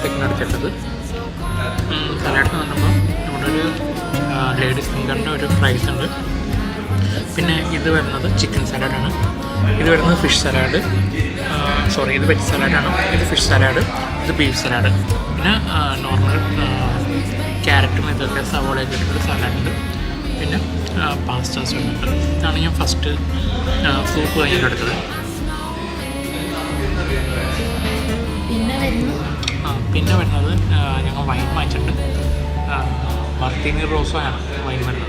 Chicken എടുത്തിട്ടത്. Salad എന്ന് പറയുമ്പോൾ നമ്മുടെ ഒരു ലേഡീസ് ഫിംഗറിൻ്റെ ഒരു ഫ്രൈസ് ഉണ്ട്. പിന്നെ ഇത് വരുന്നത് ചിക്കൻ സലാഡാണ്. ഇത് വരുന്നത് ഫിഷ് സലാഡ്, ഇത് വെജ് സലാഡാണ്. ഇത് ഫിഷ് സലാഡ്, ഇത് ബീഫ് സലാഡ്. പിന്നെ നോർമൽ ക്യാരറ്റും ഇതൊക്കെ സവോളയൊക്കെ ഇട്ടിട്ട് സലാഡുണ്ട്. പിന്നെ പാസ്റ്റാസ് ഉണ്ട്. ഇതാണ് ഞാൻ ഫസ്റ്റ് സൂപ്പ് കഴിഞ്ഞിട്ടെടുത്തത്. പിന്നെ വരുന്നത് ഞങ്ങൾ വൈൻ വാങ്ങിച്ചിട്ടുണ്ട്. മർത്തിനി റോസോ ആണ് വൈൻ വരുന്നത്.